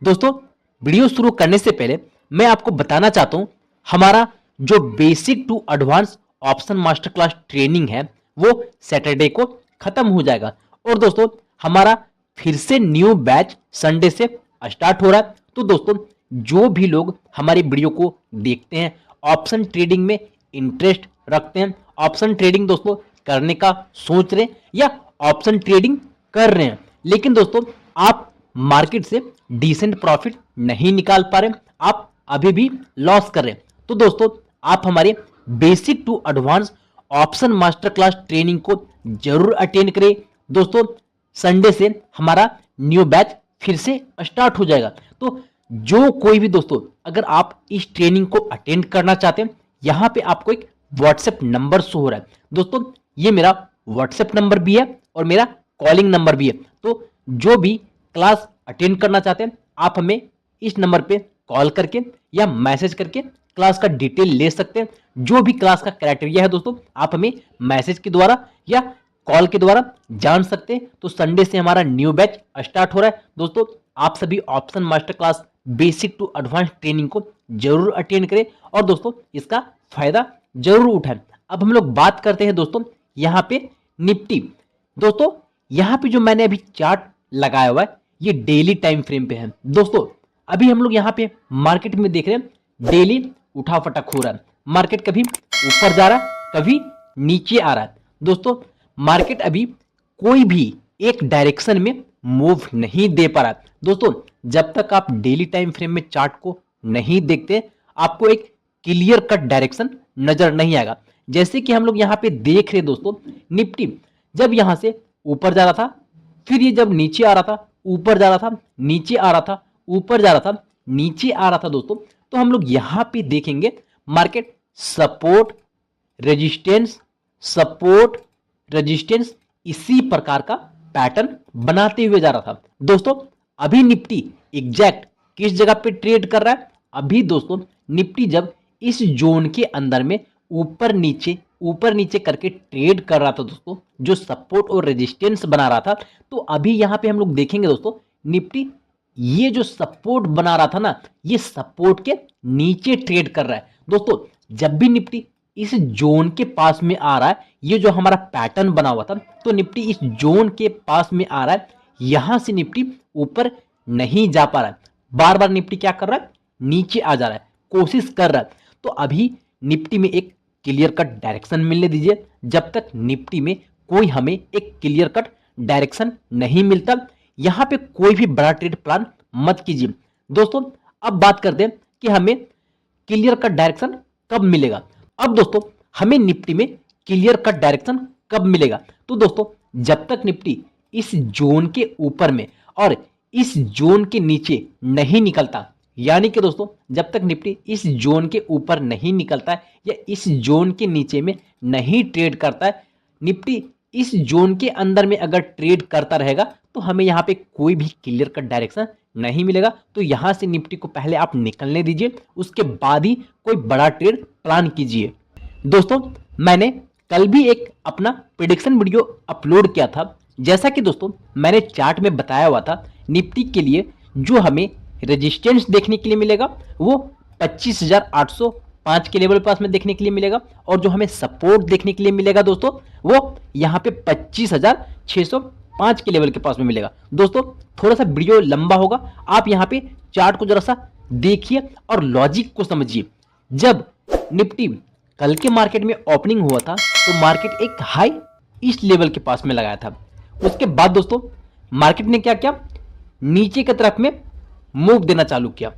दोस्तों, वीडियो शुरू करने से पहले मैं आपको बताना चाहता हूं हमारा जो basic to advance option master class training है वो सैटरडे को खत्म हो जाएगा। और दोस्तों, हमारा फिर से न्यू बैच संडे से स्टार्ट हो रहा है। तो दोस्तों, जो भी लोग हमारी वीडियो को देखते हैं, ऑप्शन ट्रेडिंग में इंटरेस्ट रखते हैं, ऑप्शन ट्रेडिंग दोस्तों करने का सोच रहे हैं या ऑप्शन ट्रेडिंग कर रहे हैं, लेकिन दोस्तों आप मार्केट से डिसेंट प्रॉफिट नहीं निकाल पा रहे, आप अभी भी लॉस कर रहे हैं, तो दोस्तों आप हमारे basic to advance option master class training को जरूर अटेंड करें। दोस्तों, संडे से हमारा न्यू बैच फिर से स्टार्ट हो जाएगा। तो जो कोई भी दोस्तों अगर आप इस ट्रेनिंग को अटेंड करना चाहते हैं, यहां पे आपको एक व्हाट्सएप नंबर शो हो रहा है। दोस्तों, ये मेरा व्हाट्सएप नंबर भी है और मेरा कॉलिंग नंबर भी है। तो जो भी क्लास अटेंड करना चाहते हैं, आप हमें इस नंबर पे कॉल करके या मैसेज करके क्लास का डिटेल ले सकते हैं। जो भी क्लास का क्राइटेरिया है दोस्तों, आप हमें मैसेज के द्वारा या कॉल के द्वारा जान सकते हैं। तो संडे से हमारा न्यू बैच स्टार्ट हो रहा है। दोस्तों, आप सभी option master class basic to advance training को जरूर अटेंड करें और दोस्तों इसका फायदा जरूर उठाएं। अब हम लोग बात करते हैं दोस्तों यहाँ पे निफ्टी। दोस्तों, यहाँ पे जो मैंने अभी चार्ट लगाया हुआ है ये डेली टाइम फ्रेम पे है। दोस्तों, अभी हम लोग यहाँ पे मार्केट में देख रहे हैं डेली उठा फटक हो रहा है। मार्केट कभी ऊपर जा रहा है, कभी नीचे आ रहा है। दोस्तों, मार्केट अभी कोई भी एक डायरेक्शन में मूव नहीं दे पा रहा है। दोस्तों, जब तक आप डेली टाइम फ्रेम में चार्ट को नहीं देखते, आपको एक क्लियर कट डायरेक्शन नजर नहीं आएगा। जैसे कि हम लोग यहाँ पे देख रहे दोस्तों, निफ्टी जब यहां से ऊपर जा रहा था, फिर ये जब नीचे आ रहा था, ऊपर जा रहा था, नीचे आ रहा था, ऊपर जा रहा था, नीचे आ रहा था दोस्तों, तो हम लोग यहां पे देखेंगे market support resistance, support resistance, इसी प्रकार का पैटर्न बनाते हुए जा रहा था। दोस्तों, अभी निफ्टी एग्जैक्ट किस जगह पे ट्रेड कर रहा है? अभी दोस्तों निफ्टी जब इस जोन के अंदर में ऊपर नीचे करके ट्रेड कर रहा था दोस्तों, जो सपोर्ट और रेजिस्टेंस बना रहा था, तो अभी यहां पे हम लोग देखेंगे दोस्तों निफ्टी ये जो सपोर्ट बना रहा था ना, ये सपोर्ट के नीचे ट्रेड कर रहा है। दोस्तों, जब भी निफ्टी इस जोन के पास में आ रहा है, ये जो हमारा पैटर्न बना हुआ था, तो निफ्टी इस जोन के पास में आ रहा है, यहां से निफ्टी ऊपर नहीं जा पा रहा है। बार बार निफ्टी क्या कर रहा है? नीचे आ जा रहा है, कोशिश कर रहा है। तो अभी निफ्टी में एक क्लियर कट डायरेक्शन मिलने दीजिए। जब तक निफ्टी में कोई हमें एक क्लियर कट डायरेक्शन नहीं मिलता, यहां पे कोई भी बड़ा ट्रेड प्लान मत कीजिए। दोस्तों, अब बात करते हैं कि हमें क्लियर कट डायरेक्शन कब मिलेगा। अब दोस्तों, हमें निफ्टी में क्लियर कट डायरेक्शन कब मिलेगा? तो दोस्तों, जब तक निफ्टी इस जोन के ऊपर में और इस जोन के नीचे नहीं निकलता, यानी कि दोस्तों जब तक निफ्टी इस जोन के ऊपर नहीं निकलता है या इस जोन के नीचे में नहीं ट्रेड करता है, निफ्टी इस जोन के अंदर में अगर ट्रेड करता रहेगा, तो हमें यहाँ पे कोई भी क्लियर कट डायरेक्शन नहीं मिलेगा। तो यहां से निफ्टी को पहले आप निकलने दीजिए, उसके बाद ही कोई बड़ा ट्रेड प्लान कीजिए। दोस्तों, मैंने कल भी एक अपना प्रेडिक्शन वीडियो अपलोड किया था। जैसा कि दोस्तों मैंने चार्ट में बताया हुआ था, निफ्टी के लिए जो हमें रेजिस्टेंस देखने के लिए मिलेगा वो 25,805 के लेवल पास में देखने के लिए मिलेगा, और जो हमें सपोर्ट देखने के लिए मिलेगा दोस्तों वो यहाँ पे 25,605 के लेवल के पास में मिलेगा। दोस्तों, थोड़ा सा वीडियो लंबा होगा, आप यहाँ पे चार्ट को जरा सा देखिए और लॉजिक को समझिए। जब निफ्टी कल के मार्केट में ओपनिंग हुआ था, तो मार्केट एक हाई इस लेवल के पास में लगाया था। उसके बाद दोस्तों मार्केट ने क्या किया? नीचे की तरफ में मूव देना चालू किया।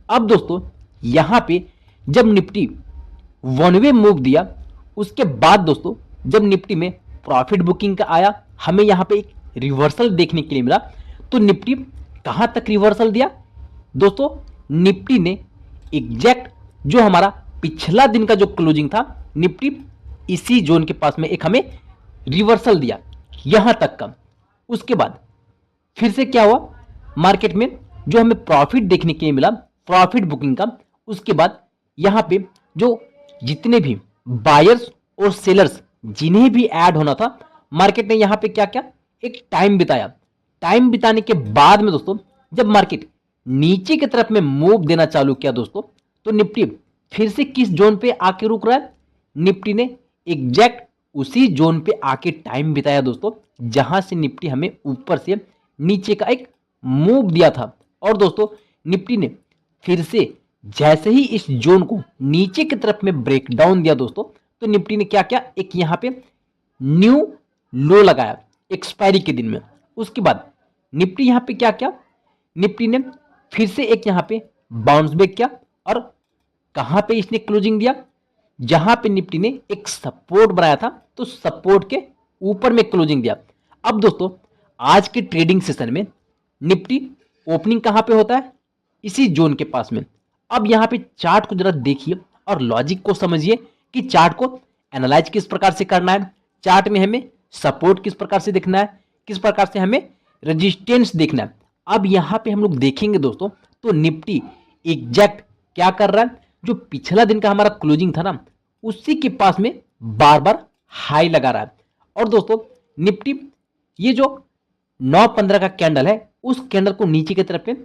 अब दोस्तों यहां पे जब निफ्टी वन वे मूव दिया, उसके बाद दोस्तों जब निफ्टी में प्रॉफिट बुकिंग का आया, हमें यहां पे एक रिवर्सल देखने के लिए मिला। तो निफ्टी कहां तक रिवर्सल दिया? दोस्तों, निफ्टी ने एग्जैक्ट जो हमारा पिछला दिन का जो क्लोजिंग था, निफ्टी इसी जोन के पास में एक हमें रिवर्सल दिया यहां तक का। उसके बाद फिर से क्या हुआ? मार्केट में जो हमें प्रॉफिट देखने के लिए मिला, प्रॉफिट बुकिंग का, उसके बाद यहां पे जो जितने भी बायर्स और सेलर्स जिन्हें भी ऐड होना था, मार्केट ने यहां पे क्या किया? एक टाइम बिताया। टाइम बिताने के बाद में दोस्तों जब मार्केट नीचे की तरफ में मूव देना चालू किया दोस्तों, तो निफ्टी फिर से किस जोन पे आके रुक रहा है? निफ्टी ने एग्जैक्ट उसी जोन पे आके टाइम बिताया दोस्तों, जहां से निफ्टी हमें ऊपर से नीचे का एक मूव दिया था। और दोस्तों निफ्टी ने फिर से जैसे ही इस जोन को नीचे की तरफ में ब्रेक डाउन दिया दोस्तों, तो निफ्टी ने क्या किया, एक यहां पे न्यू लो लगाया एक्सपायरी के दिन में। उसके बाद निफ्टी यहां पे क्या किया, निफ्टी ने फिर से एक यहां पे बाउंस बैक किया और कहां पे इसने क्लोजिंग दिया, जहां पे निफ्टी ने एक सपोर्ट बनाया था, तो सपोर्ट के ऊपर में क्लोजिंग दिया। अब दोस्तों आज के ट्रेडिंग सेशन में निफ्टी ओपनिंग कहां पे होता है, इसी जोन के पास में। अब यहां पे चार्ट को जरा देखिए और लॉजिक को समझिए कि चार्ट को एनालाइज किस प्रकार से करना है, चार्ट में हमें सपोर्ट किस प्रकार से देखना है, किस प्रकार से हमें रेजिस्टेंस देखना है। अब यहां पे हम लोग देखेंगे दोस्तों, तो निफ्टी एग्जैक्ट क्या कर रहा है, जो पिछला दिन का हमारा क्लोजिंग था ना, उसी के पास में बार बार हाई लगा रहा है। और दोस्तों निफ्टी ये जो 9-15 का कैंडल है, उस कैंडल को नीचे की तरफ में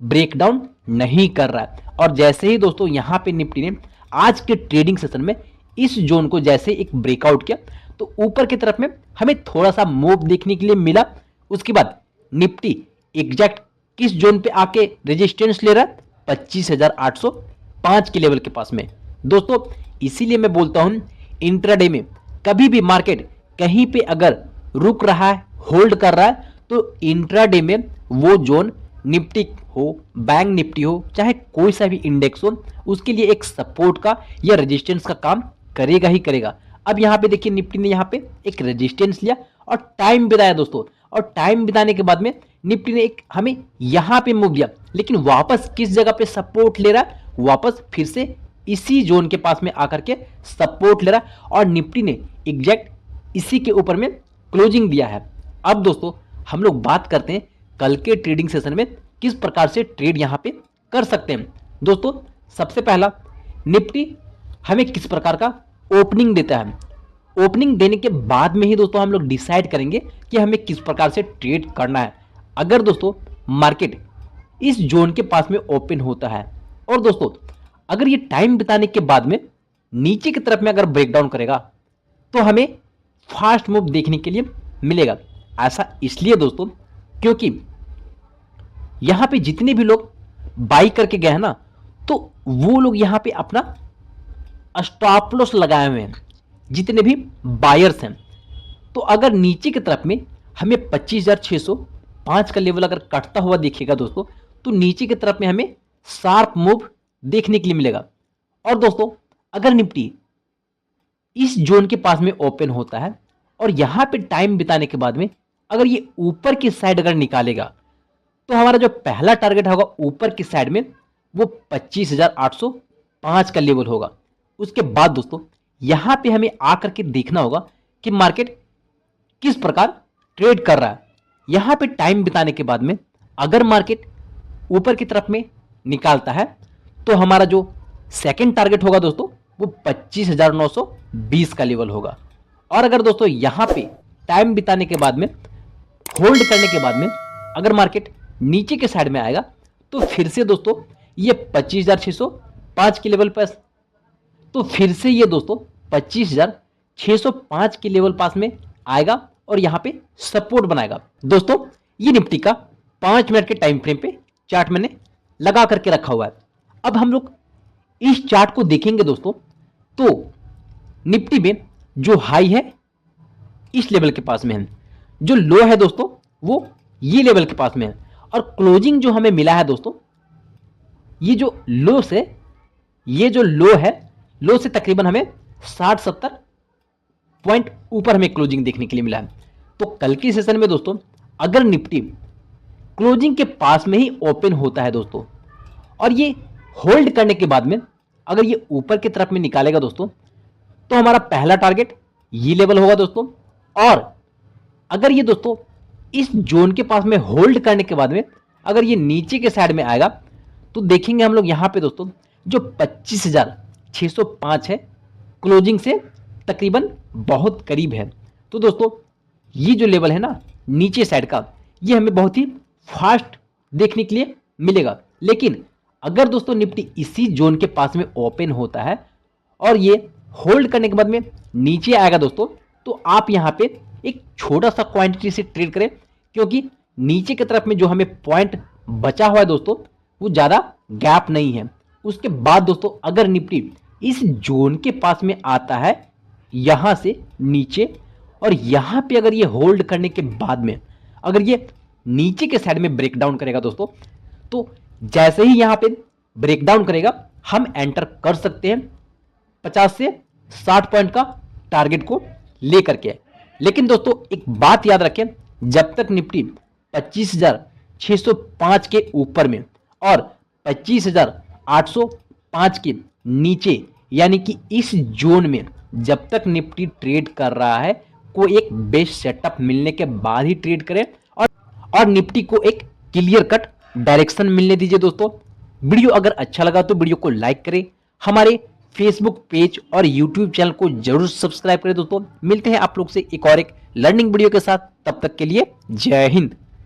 ब्रेक डाउन नहीं कर रहा है। और जैसे ही दोस्तों यहां पे निफ्टी ने आज के ट्रेडिंग सेशन में इस जोन को जैसे एक ब्रेकआउट किया, तो ऊपर की तरफ में हमें थोड़ा सा मूव देखने के लिए मिला। उसके बाद निफ्टी एग्जैक्ट किस जोन पे आके रेजिस्टेंस ले रहा है, 25,805 के लेवल के पास में दोस्तों। इसीलिए मैं बोलता हूं इंट्राडे में कभी भी मार्केट कहीं पे अगर रुक रहा है, होल्ड कर रहा है, तो इंट्राडे में वो जोन निफ्टी हो, बैंक निफ्टी हो, चाहे कोई सा भी इंडेक्स हो, उसके लिए एक सपोर्ट का या रेजिस्टेंस का काम करेगा ही करेगा। अब यहां पे देखिए निफ्टी ने यहां पे एक रेजिस्टेंस लिया और टाइम बिताया दोस्तों, और टाइम बिताने के बाद में निफ्टी ने एक हमें यहां पे मूव दिया, लेकिन वापस किस जगह पे सपोर्ट ले रहा है, वापस फिर से इसी जोन के पास में आकर के सपोर्ट ले रहा है, और निफ्टी ने एग्जैक्ट इसी के ऊपर में क्लोजिंग दिया है। अब दोस्तों हम लोग बात करते हैं कल के ट्रेडिंग सेशन में किस प्रकार से ट्रेड यहां पे कर सकते हैं। दोस्तों सबसे पहला, निफ्टी हमें किस प्रकार का ओपनिंग देता है, ओपनिंग देने के बाद में ही दोस्तों हम लोग डिसाइड करेंगे कि हमें किस प्रकार से ट्रेड करना है। अगर दोस्तों मार्केट इस जोन के पास में ओपन होता है, और दोस्तों अगर ये टाइम बिताने के बाद में नीचे की तरफ में अगर ब्रेकडाउन करेगा, तो हमें फास्ट मूव देखने के लिए मिलेगा। ऐसा इसलिए दोस्तों क्योंकि यहां पे जितने भी लोग बाई करके गए हैं ना, तो वो लोग यहां पे अपना स्टॉप लॉस लगाए हुए हैं, जितने भी बायर्स हैं। तो अगर नीचे की तरफ में हमें 25,605 का लेवल अगर कटता हुआ दिखेगा दोस्तों, तो नीचे की तरफ में हमें शार्प मूव देखने के लिए मिलेगा। और दोस्तों अगर निफ्टी इस जोन के पास में ओपन होता है और यहां पे टाइम बिताने के बाद में अगर ये ऊपर की साइड अगर निकालेगा, तो हमारा जो पहला टारगेट होगा ऊपर की साइड में वो 25,805 का लेवल होगा। उसके बाद दोस्तों यहां पे हमें आकर के देखना होगा कि मार्केट किस प्रकार ट्रेड कर रहा है। यहां पे टाइम बिताने के बाद में अगर मार्केट ऊपर की तरफ में निकालता है, तो हमारा जो सेकंड टारगेट होगा दोस्तों वो 25,920 का लेवल होगा। और अगर दोस्तों यहां पे टाइम बिताने के बाद में होल्ड करने के बाद में अगर मार्केट नीचे के साइड में आएगा, तो फिर से दोस्तों ये 25,605 के लेवल पर, तो फिर से ये दोस्तों 25,605 के लेवल पास में आएगा और यहां पे सपोर्ट बनाएगा। दोस्तों ये निफ्टी का 5 मिनट के टाइम फ्रेम पे चार्ट मैंने लगा करके रखा हुआ है। अब हम लोग इस चार्ट को देखेंगे दोस्तों, तो निफ्टी में जो हाई है इस लेवल के पास में है, जो लो है दोस्तों वो ये लेवल के पास में है, और क्लोजिंग जो हमें मिला है दोस्तों, ये जो लो से, ये जो लो है, लो से तकरीबन हमें 60-70 पॉइंट ऊपर हमें क्लोजिंग देखने के लिए मिला है। तो कल के सेशन में दोस्तों अगर निफ्टी क्लोजिंग के पास में ही ओपन होता है दोस्तों, और ये होल्ड करने के बाद में अगर ये ऊपर की तरफ में निकालेगा दोस्तों, तो हमारा पहला टारगेट ये लेवल होगा दोस्तों। और अगर ये दोस्तों इस जोन के पास में होल्ड करने के बाद में अगर ये नीचे के साइड में आएगा, तो देखेंगे हम लोग यहां पे दोस्तों जो 25,605 है, क्लोजिंग से तकरीबन बहुत करीब है। तो दोस्तों ये जो लेवल है ना नीचे साइड का, ये हमें बहुत ही फास्ट देखने के लिए मिलेगा। लेकिन अगर दोस्तों निफ्टी इसी जोन के पास में ओपन होता है और ये होल्ड करने के बाद में नीचे आएगा दोस्तों, तो आप यहां पे एक छोटा सा क्वांटिटी से ट्रेड करें, क्योंकि नीचे की तरफ में जो हमें पॉइंट बचा हुआ है दोस्तों वो ज्यादा गैप नहीं है। उसके बाद दोस्तों अगर निफ्टी इस जोन के पास में आता है यहां से नीचे, और यहां पे अगर ये होल्ड करने के बाद में अगर ये नीचे के साइड में ब्रेकडाउन करेगा दोस्तों, तो जैसे ही यहां पे ब्रेकडाउन करेगा हम एंटर कर सकते हैं 50 से 60 पॉइंट का टारगेट को लेकर के। लेकिन दोस्तों एक बात याद रखें, जब तक निफ्टी 25,605 के ऊपर में और 25,805 के नीचे यानी कि इस जोन में जब तक निफ्टी ट्रेड कर रहा है, कोई एक बेस्ट सेटअप मिलने के बाद ही ट्रेड करें और निफ्टी को एक क्लियर कट डायरेक्शन मिलने दीजिए दोस्तों। वीडियो अगर अच्छा लगा तो वीडियो को लाइक करें, हमारे फेसबुक पेज और यूट्यूब चैनल को जरूर सब्सक्राइब करें दोस्तों। मिलते हैं आप लोग से एक और एक लर्निंग वीडियो के साथ, तब तक के लिए जय हिंद।